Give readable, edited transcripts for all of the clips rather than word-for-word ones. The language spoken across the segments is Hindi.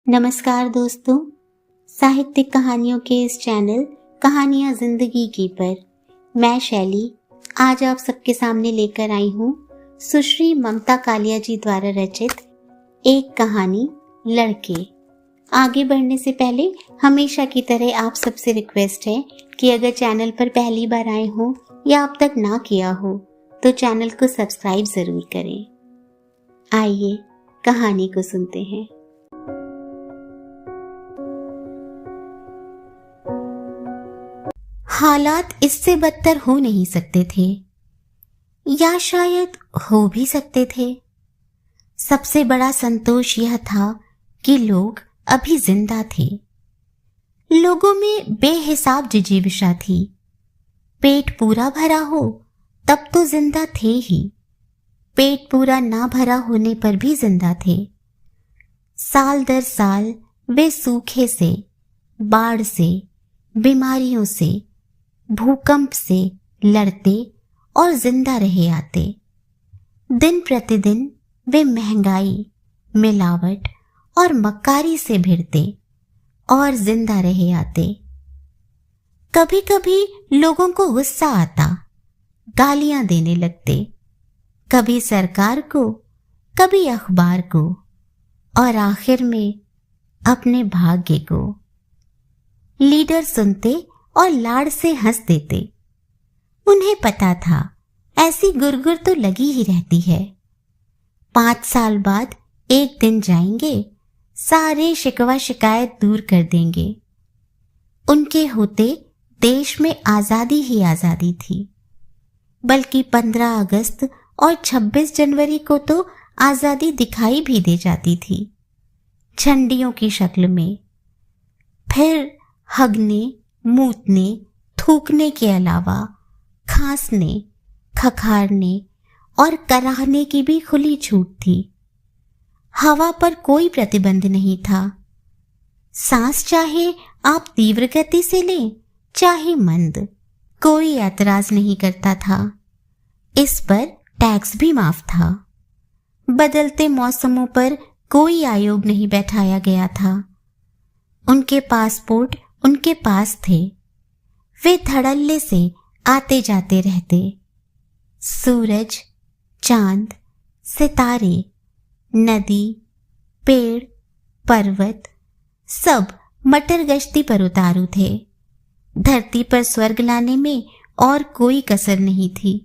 नमस्कार दोस्तों, साहित्यिक कहानियों के इस चैनल कहानियां जिंदगी की पर मैं शैली आज आप सबके सामने लेकर आई हूँ सुश्री ममता कालिया जी द्वारा रचित एक कहानी लड़के। आगे बढ़ने से पहले हमेशा की तरह आप सबसे रिक्वेस्ट है कि अगर चैनल पर पहली बार आए हो या अब तक ना किया हो तो चैनल को सब्सक्राइब जरूर करें। आइए कहानी को सुनते हैं। हालात इससे बदतर हो नहीं सकते थे, या शायद हो भी सकते थे। सबसे बड़ा संतोष यह था कि लोग अभी जिंदा थे। लोगों में बेहिसाब जिजीविषा थी। पेट पूरा भरा हो तब तो जिंदा थे ही, पेट पूरा ना भरा होने पर भी जिंदा थे। साल दर साल वे सूखे से, बाढ़ से, बीमारियों से, भूकंप से लड़ते और जिंदा रहे आते। दिन प्रतिदिन वे महंगाई, मिलावट और मक्कारी से भिड़ते और जिंदा रहे आते। कभी कभी लोगों को गुस्सा आता, गालियां देने लगते, कभी सरकार को, कभी अखबार को और आखिर में अपने भाग्य को। लीडर सुनते और लाड़ से हंस देते। उन्हें पता था ऐसी गुरगुर तो लगी ही रहती है। 5 साल बाद एक दिन जाएंगे, सारे शिकवा शिकायत दूर कर देंगे। उनके होते देश में आजादी ही आजादी थी, बल्कि 15 अगस्त और 26 जनवरी को तो आजादी दिखाई भी दे जाती थी, झंडियों की शक्ल में। फिर हगने, मूतने, थूकने के अलावा खांसने, खखारने और कराहने की भी खुली छूट थी। हवा पर कोई प्रतिबंध नहीं था। सांस चाहे आप तीव्र गति से लें, चाहे मंद, कोई ऐतराज नहीं करता था। इस पर टैक्स भी माफ था। बदलते मौसमों पर कोई आयोग नहीं बैठाया गया था। उनके पासपोर्ट उनके पास थे। वे धड़ल्ले से आते जाते रहते। सूरज, चांद, सितारे, नदी, पेड़, पर्वत सब मटर गश्ती पर उतारू थे। धरती पर स्वर्ग लाने में और कोई कसर नहीं थी।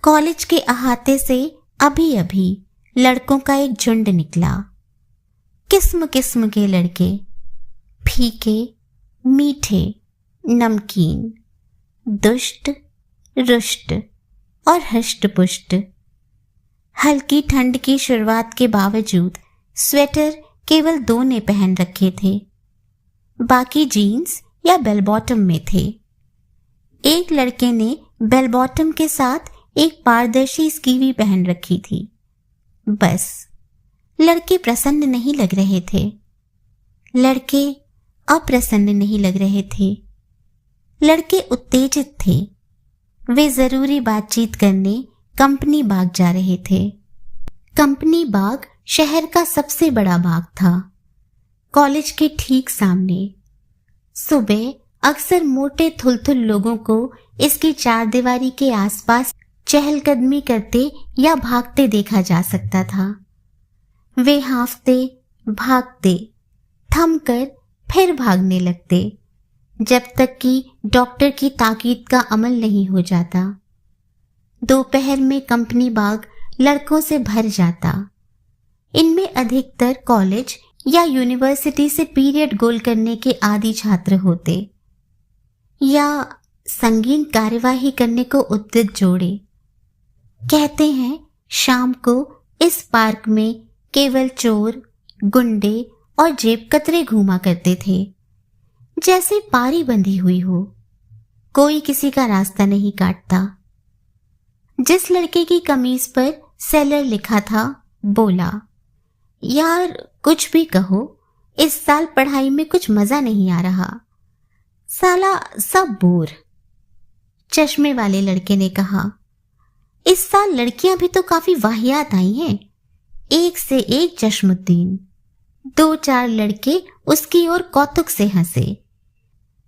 कॉलेज के अहाते से अभी अभी लड़कों का एक झुंड निकला। किस्म किस्म के लड़के, फीके, मीठे, नमकीन, दुष्ट, रुष्ट और हष्ट पुष्ट। हल्की ठंड की शुरुआत के बावजूद स्वेटर केवल 2 ने पहन रखे थे, बाकी जीन्स या बेल बॉटम में थे। एक लड़के ने बेल बॉटम के साथ एक पारदर्शी स्कीवी पहन रखी थी। बस, लड़के प्रसन्न नहीं लग रहे थे। लड़के अप्रसन्न नहीं लग रहे थे। लड़के उत्तेजित थे। वे जरूरी बातचीत करने कंपनी बाग जा रहे थे। कंपनी बाग शहर का सबसे बड़ा बाग था, कॉलेज के ठीक सामने। सुबह अक्सर मोटे थुलथुल लोगों को इसकी चारदीवारी के आसपास चहलकदमी करते या भागते देखा जा सकता था। वे हांफते, भागते, थमकर फिर भागने लगते, जब तक कि डॉक्टर की ताकीद का अमल नहीं हो जाता। दोपहर में कंपनी बाग लड़कों से भर जाता। इनमें अधिकतर कॉलेज या यूनिवर्सिटी से पीरियड गोल करने के आदी छात्र होते, या संगीन कार्यवाही करने को उद्यत जोड़े। कहते हैं शाम को इस पार्क में केवल चोर, गुंडे और जेब कतरे घूमा करते थे, जैसे पारी बंधी हुई हो, कोई किसी का रास्ता नहीं काटता। जिस लड़के की कमीज पर सेलर लिखा था बोला, यार कुछ भी कहो, इस साल पढ़ाई में कुछ मजा नहीं आ रहा, साला सब बोर। चश्मे वाले लड़के ने कहा, इस साल लड़कियां भी तो काफी वाहियात आई हैं, एक से एक चश्मुद्दीन। 2-4 लड़के उसकी ओर कौतुक से हंसे।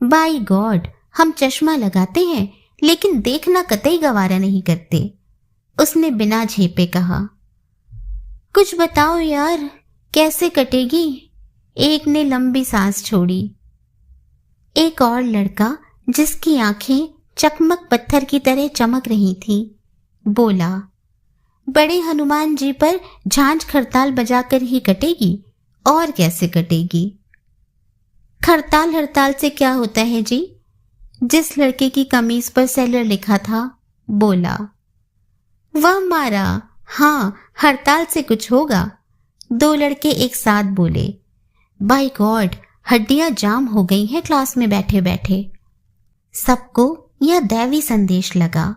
बाय गॉड, हम चश्मा लगाते हैं लेकिन देखना कतई गवारा नहीं करते, उसने बिना झेपे कहा। कुछ बताओ यार, कैसे कटेगी? एक ने लंबी सांस छोड़ी। एक और लड़का, जिसकी आंखें चकमक पत्थर की तरह चमक रही थीं, बोला, बड़े हनुमान जी पर झांझ खरताल बजाकर ही कटेगी, और कैसे कटेगी? खरताल हड़ताल से क्या होता है जी? जिस लड़के की कमीज पर सेलर लिखा था बोला। वह मारा, हाँ, हड़ताल से कुछ होगा, 2 लड़के एक साथ बोले। बाय गॉड, हड्डियां जाम हो गई हैं क्लास में बैठे बैठे। सबको यह दैवी संदेश लगा,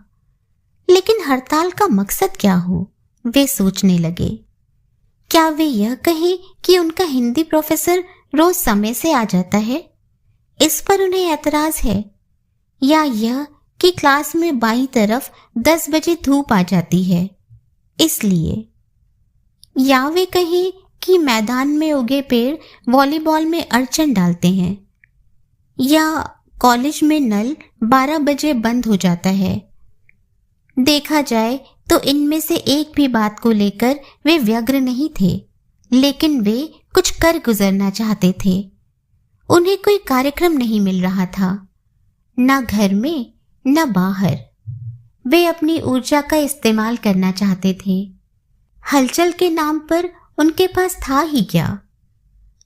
लेकिन हड़ताल का मकसद क्या हो, वे सोचने लगे। क्या वे यह कहें कि उनका हिंदी प्रोफेसर रोज समय से आ जाता है, इस पर उन्हें ऐतराज है, या यह कि क्लास में बाईं तरफ 10 बजे धूप आ जाती है इसलिए, या वे कहें कि मैदान में उगे पेड़ वॉलीबॉल में अड़चन डालते हैं, या कॉलेज में नल 12 बजे बंद हो जाता है। देखा जाए तो इनमें से एक भी बात को लेकर वे व्यग्र नहीं थे, लेकिन वे कुछ कर गुजरना चाहते थे। उन्हें कोई कार्यक्रम नहीं मिल रहा था, न घर में न बाहर। वे अपनी ऊर्जा का इस्तेमाल करना चाहते थे। हलचल के नाम पर उनके पास था ही क्या?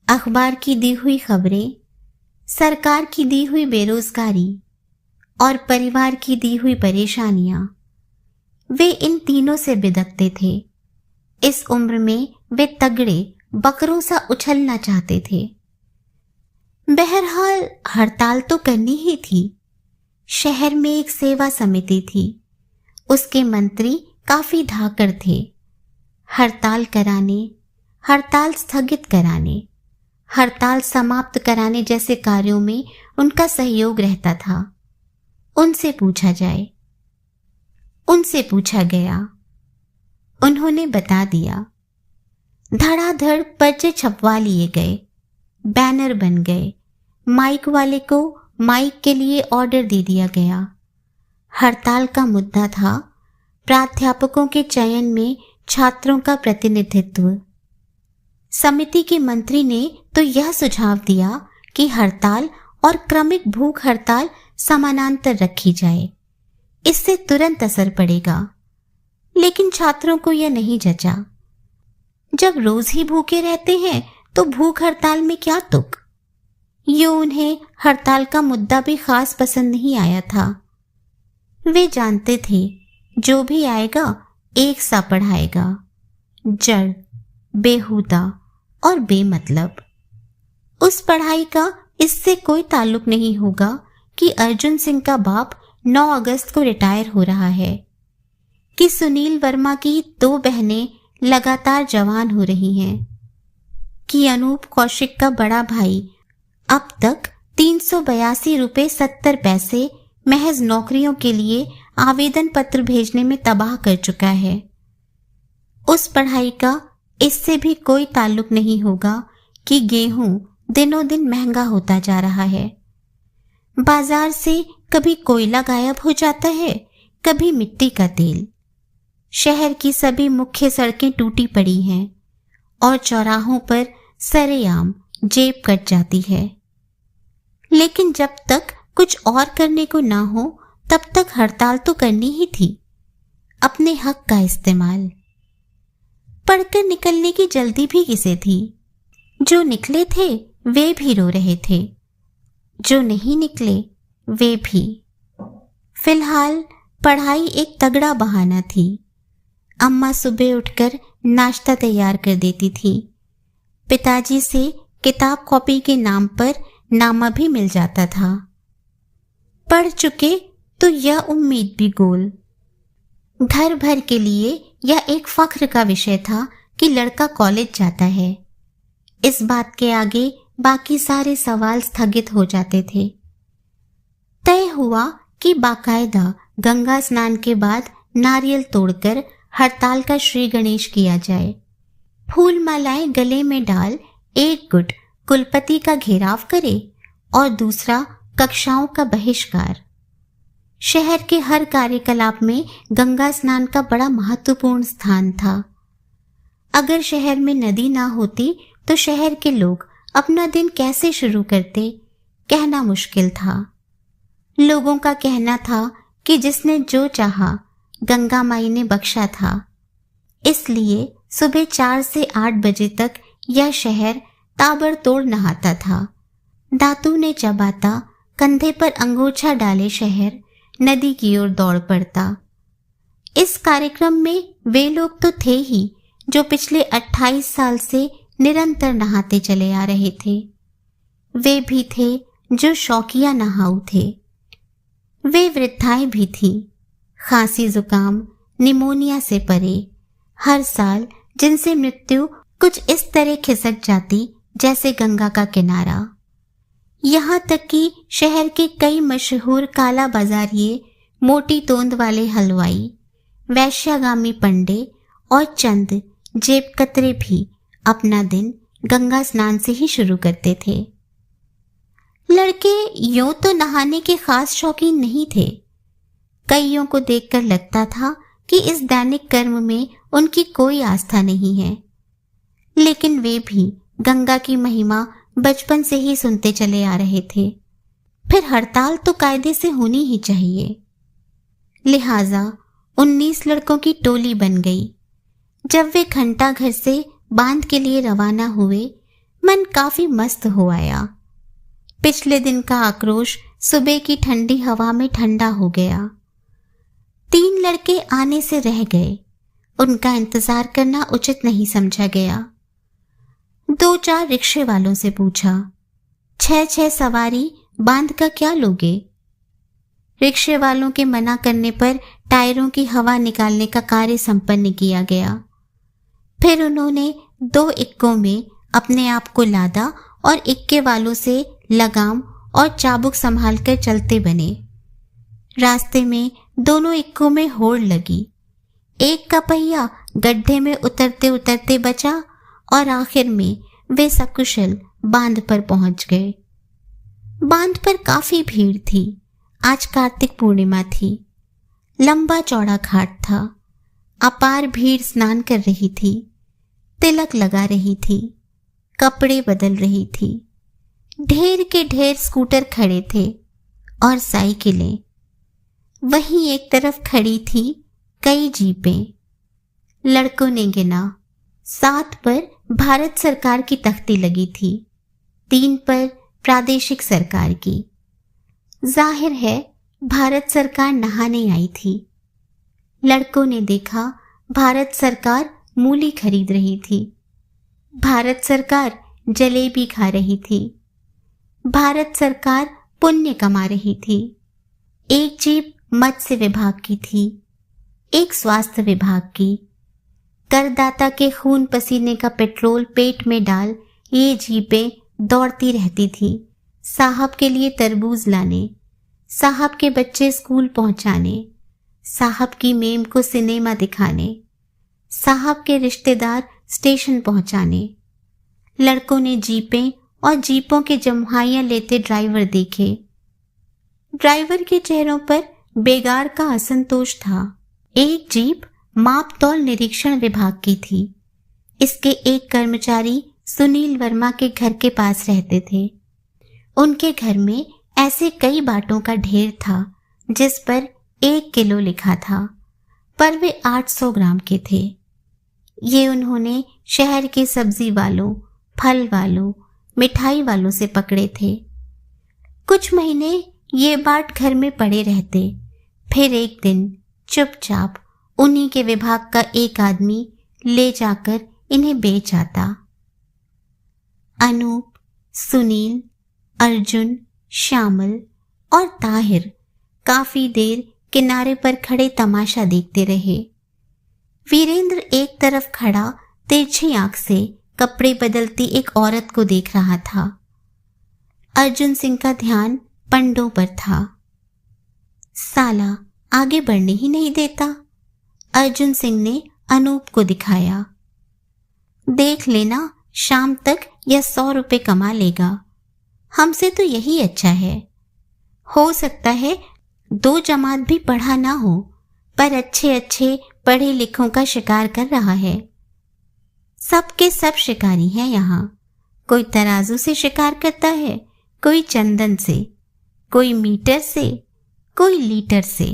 अखबार की दी हुई खबरें, सरकार की दी हुई बेरोजगारी और परिवार की दी हुई परेशानियां, वे इन तीनों से बिदकते थे। इस उम्र में वे तगड़े बकरों सा उछलना चाहते थे। बहरहाल हड़ताल तो करनी ही थी। शहर में एक सेवा समिति थी, उसके मंत्री काफी धाकड़ थे। हड़ताल कराने, हड़ताल स्थगित कराने, हड़ताल समाप्त कराने जैसे कार्यों में उनका सहयोग रहता था। उनसे पूछा जाए। उनसे पूछा गया, उन्होंने बता दिया। धड़ाधड़ पर्चे छपवा लिए गए, बैनर बन गए, माइक वाले को माइक के लिए ऑर्डर दे दिया गया। हड़ताल का मुद्दा था प्राध्यापकों के चयन में छात्रों का प्रतिनिधित्व। समिति के मंत्री ने तो यह सुझाव दिया कि हड़ताल और क्रमिक भूख हड़ताल समानांतर रखी जाए, इससे तुरंत असर पड़ेगा। लेकिन छात्रों को यह नहीं जचा। जब रोज ही भूखे रहते हैं तो भूख हड़ताल में क्या तुक? यूं उन्हें हड़ताल का मुद्दा भी खास पसंद नहीं आया था। वे जानते थे जो भी आएगा एक सा पढ़ाएगा, जड़, बेहुदा और बेमतलब। उस पढ़ाई का इससे कोई ताल्लुक नहीं होगा कि अर्जुन सिंह का बाप 9 अगस्त को रिटायर हो रहा है, कि सुनील वर्मा की 2 बहनें लगातार जवान हो रही हैं, कि अनूप कौशिक का बड़ा भाई अब तक 382 रुपये 70 पैसे महज नौकरियों के लिए आवेदन पत्र भेजने में तबाह कर चुका है। उस पढ़ाई का इससे भी कोई ताल्लुक नहीं होगा कि गेहूं दिनों दिन महंगा होता जा रहा है। बाजार से कभी कोयला गायब हो जाता है, कभी मिट्टी का तेल। शहर की सभी मुख्य सड़कें टूटी पड़ी हैं और चौराहों पर सरेआम जेब कट जाती है। लेकिन जब तक कुछ और करने को ना हो तब तक हड़ताल तो करनी ही थी, अपने हक का इस्तेमाल। पढ़कर निकलने की जल्दी भी किसे थी? जो निकले थे वे भी रो रहे थे, जो नहीं निकले वे भी। फिलहाल पढ़ाई एक तगड़ा बहाना थी। अम्मा सुबह उठकर नाश्ता तैयार कर देती थी। पिताजी से किताब कॉपी के नाम पर नामा भी मिल जाता था। पढ़ चुके तो यह उम्मीद भी गोल। घर भर के लिए यह एक फख्र का विषय था कि लड़का कॉलेज जाता है। इस बात के आगे बाकी सारे सवाल स्थगित हो जाते थे। तय हुआ कि बाकायदा गंगा स्नान के बाद नारियल तोड़कर हड़ताल का श्री गणेश किया जाए। फूल मालाएं गले में डाल एक गुट कुलपति का घेराव करे और दूसरा कक्षाओं का बहिष्कार। शहर के हर कार्यकलाप में गंगा स्नान का बड़ा महत्वपूर्ण स्थान था। अगर शहर में नदी ना होती तो शहर के लोग अपना दिन कैसे शुरू करते, कहना मुश्किल था। लोगों का कहना था कि जिसने जो चाहा गंगा माई ने बख्शा था। इसलिए सुबह 4 से 8 बजे तक यह शहर ताबड़तोड़ नहाता था। दातूने चबाता, कंधे पर अंगोछा डाले शहर नदी की ओर दौड़ पड़ता। इस कार्यक्रम में वे लोग तो थे ही जो पिछले 28 साल से निरंतर नहाते चले आ रहे थे। वे भी थे जो शौकिया नहाऊ थे। वे वृद्धाएं भी थीं, खांसी जुकाम निमोनिया से परे, हर साल जिनसे मृत्यु कुछ इस तरह खिसक जाती जैसे गंगा का किनारा। यहाँ तक कि शहर के कई मशहूर काला बाजारिये, मोटी तोंद वाले हलवाई, वैश्यागामी पंडे और चंद जेब कतरे भी अपना दिन गंगा स्नान से ही शुरू करते थे। लड़के यूं तो नहाने के खास शौकीन नहीं थे। कईयों को देखकर लगता था कि इस दैनिक कर्म में उनकी कोई आस्था नहीं है, लेकिन वे भी गंगा की महिमा बचपन से ही सुनते चले आ रहे थे। फिर हड़ताल तो कायदे से होनी ही चाहिए। लिहाजा 19 लड़कों की टोली बन गई। जब वे घंटा घर से बांध के लिए रवाना हुए, मन काफी मस्त हो आया। पिछले दिन का आक्रोश सुबह की ठंडी हवा में ठंडा हो गया। 3 लड़के आने से रह गए। उनका इंतजार करना उचित नहीं समझा गया। 2-4 रिक्शे वालों से पूछा, 6-6 सवारी बांध का क्या लोगे? रिक्शे वालों के मना करने पर टायरों की हवा निकालने का कार्य संपन्न किया गया। फिर उन्होंने 2 इक्कों में अपने आप को लादा और इक्के वालों से लगाम और चाबुक संभालकर चलते बने। रास्ते में दोनों इक्कों में होड़ लगी। एक का पहिया गड्ढे में उतरते उतरते बचा और आखिर में वे सकुशल बांध पर पहुंच गए। बांध पर काफी भीड़ थी। आज कार्तिक पूर्णिमा थी। लंबा चौड़ा घाट था। अपार भीड़ स्नान कर रही थी, तिलक लगा रही थी, कपड़े बदल रही थी। ढेर के ढेर स्कूटर खड़े थे और साइकिलें। वहीं एक तरफ खड़ी थी कई जीपें। लड़कों ने गिना, 7 पर भारत सरकार की तख्ती लगी थी, 3 पर प्रादेशिक सरकार की। जाहिर है भारत सरकार नहाने आई थी। लड़कों ने देखा भारत सरकार मूली खरीद रही थी, भारत सरकार जलेबी खा रही थी, भारत सरकार पुण्य कमा रही थी। एक जीप मत्स्य विभाग की थी, एक स्वास्थ्य विभाग की। करदाता के खून पसीने का पेट्रोल पेट में डाल ये जीपें दौड़ती रहती थी, साहब के लिए तरबूज लाने, साहब के बच्चे स्कूल पहुंचाने, साहब की मेम को सिनेमा दिखाने, साहब के रिश्तेदार स्टेशन पहुंचाने। लड़कों ने जीपें और जीपों के जम्हाइयां लेते ड्राइवर देखे। ड्राइवर के चेहरों पर बेगार का असंतोष था। एक जीप माप तौल निरीक्षण विभाग की थी। इसके एक कर्मचारी सुनील वर्मा के घर के पास रहते थे। उनके घर में ऐसे कई बाटों का ढेर था जिस पर 1 किलो लिखा था, पर वे 800 ग्राम के थे। ये उन्होंने शहर के सब्जी वालों, फल वालों, मिठाई वालों से पकड़े थे। कुछ महीने ये बाट घर में पड़े रहते, फिर एक दिन चुपचाप उन्हीं के विभाग का एक आदमी ले जाकर इन्हें बेच आता। अनूप, सुनील, अर्जुन, श्यामल और ताहिर काफी देर किनारे पर खड़े तमाशा देखते रहे। वीरेंद्र एक तरफ खड़ा तिरछी आंख से कपड़े बदलती एक औरत को देख रहा था। अर्जुन सिंह का ध्यान पंडों पर था। साला आगे बढ़ने ही नहीं देता, अर्जुन सिंह ने अनूप को दिखाया। देख लेना शाम तक या 100 रुपए कमा लेगा। हमसे तो यही अच्छा है। हो सकता है 2 जमात भी पढ़ा ना हो, पर अच्छे अच्छे पढ़े लिखों का शिकार कर रहा है। सबके सब शिकारी हैं यहाँ। कोई तराजू से शिकार करता है, कोई चंदन से, कोई मीटर से, कोई लीटर से।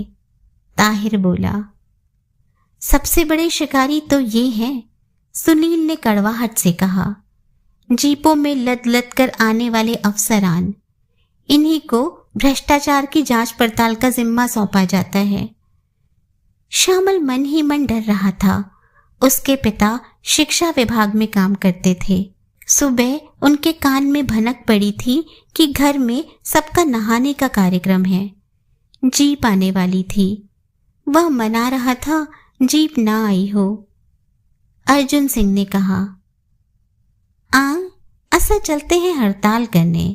ताहिर बोला। सबसे बड़े शिकारी तो ये हैं, सुनील ने कड़वाहट से कहा। जीपों में लद लद कर आने वाले अफसरान, इन्हीं को भ्रष्टाचार की जांच पड़ताल का जिम्मा सौंपा जाता है। श्यामल मन ही मन डर रहा था। उसके पिता शिक्षा विभाग में काम करते थे। सुबह उनके कान में भनक पड़ी थी कि घर में सबका नहाने का कार्यक्रम है। जीप आने वाली थी। वह मना रहा था जीप ना आई हो। अर्जुन सिंह ने कहा, असा चलते हैं हड़ताल करने।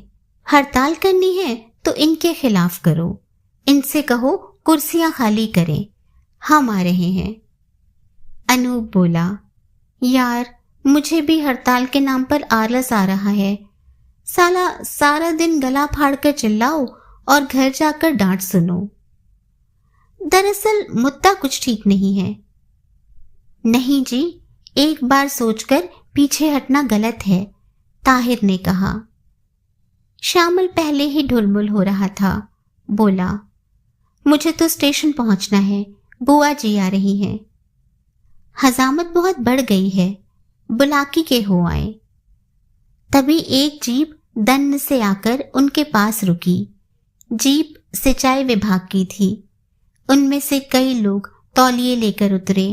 हड़ताल करनी है तो इनके खिलाफ करो। इनसे कहो कुर्सियां खाली करें, हम आ रहे हैं। अनूप बोला, यार मुझे भी हड़ताल के नाम पर आलस आ रहा है। साला सारा दिन गला फाड़ कर चिल्लाओ और घर जाकर डांट सुनो। दरअसल मुद्दा कुछ ठीक नहीं है। नहीं जी, एक बार सोचकर पीछे हटना गलत है, ताहिर ने कहा। श्यामल पहले ही ढुलमुल हो रहा था। बोला, मुझे तो स्टेशन पहुंचना है, बुआ जी आ रही हैं। हजामत बहुत बढ़ गई है, बुलाकी के हो आए। तभी एक जीप दन्न से आकर उनके पास रुकी। जीप सिंचाई विभाग की थी। उनमें से कई लोग तौलिए लेकर उतरे।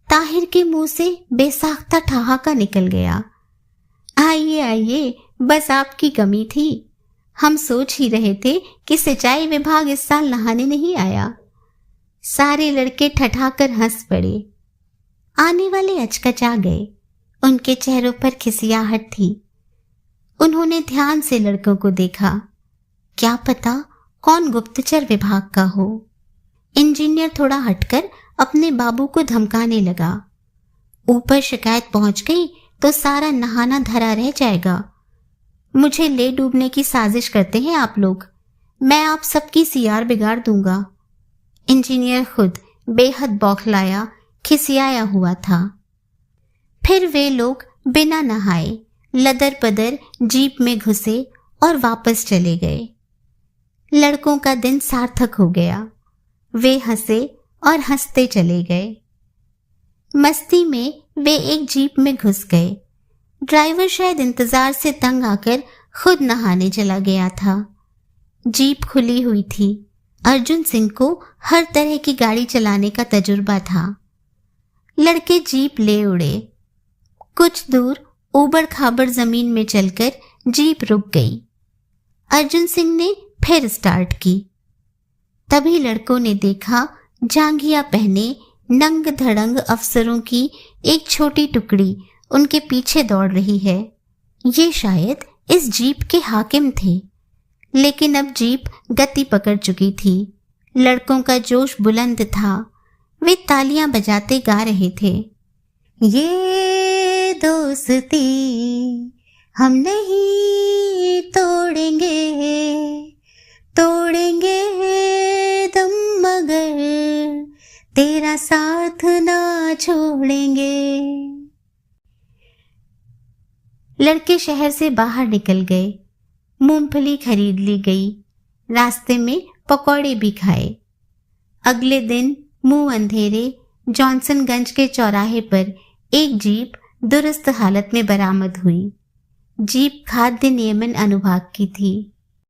ताहिर के मुंह से बेसाख्ता ठहाका निकल गया। आइए आइए, बस आपकी कमी थी। हम सोच ही रहे थे कि सिंचाई विभाग इस साल नहाने नहीं आया। सारे लड़के ठठाकर हंस पड़े। आने वाले अचकचा गए। उनके चेहरों पर खिसियाहट थी। उन्होंने ध्यान से लड़कों को देखा। क्या पता कौन गुप्तचर विभाग का हो। इंजीनियर थोड़ा हटकर अपने बाबू को धमकाने लगा। ऊपर शिकायत पहुंच गई तो सारा नहाना धरा रह जाएगा। मुझे ले डूबने की साजिश करते हैं आप लोग। मैं आप सबकी सीआर बिगाड़ दूंगा। इंजीनियर खुद बेहद बौखलाया, खिसियाया हुआ था। फिर वे लोग बिना नहाए लदर पदर जीप में घुसे और वापस चले गए। लड़कों का दिन सार्थक हो गया। वे हंसे और हंसते चले गए। मस्ती में वे एक जीप में घुस गए। ड्राइवर शायद इंतजार से तंग आकर खुद नहाने चला गया था। जीप खुली हुई थी। अर्जुन सिंह को हर तरह की गाड़ी चलाने का तजुर्बा था। लड़के जीप ले उड़े। कुछ दूर ऊबड़ खाबड़ जमीन में चलकर जीप रुक गई। अर्जुन सिंह ने फिर स्टार्ट की। तभी लड़कों ने देखा जांघिया पहने नंग धड़ंग अफसरों की एक छोटी टुकड़ी उनके पीछे दौड़ रही है। ये शायद इस जीप के हाकिम थे। लेकिन अब जीप गति पकड़ चुकी थी। लड़कों का जोश बुलंद था। वे तालियां बजाते गा रहे थे। ये दोस्ती हम नहीं तोड़ेंगे, तोड़ेंगे दम मगर तेरा साथ ना छोड़ेंगे। लड़के शहर से बाहर निकल गए। मूंगफली खरीद ली गई। रास्ते में पकौड़े भी खाए। अगले दिन मुंह अंधेरे जॉनसनगंज के चौराहे पर एक जीप दुरुस्त हालत में बरामद हुई। जीप खाद्य नियमन अनुभाग की थी।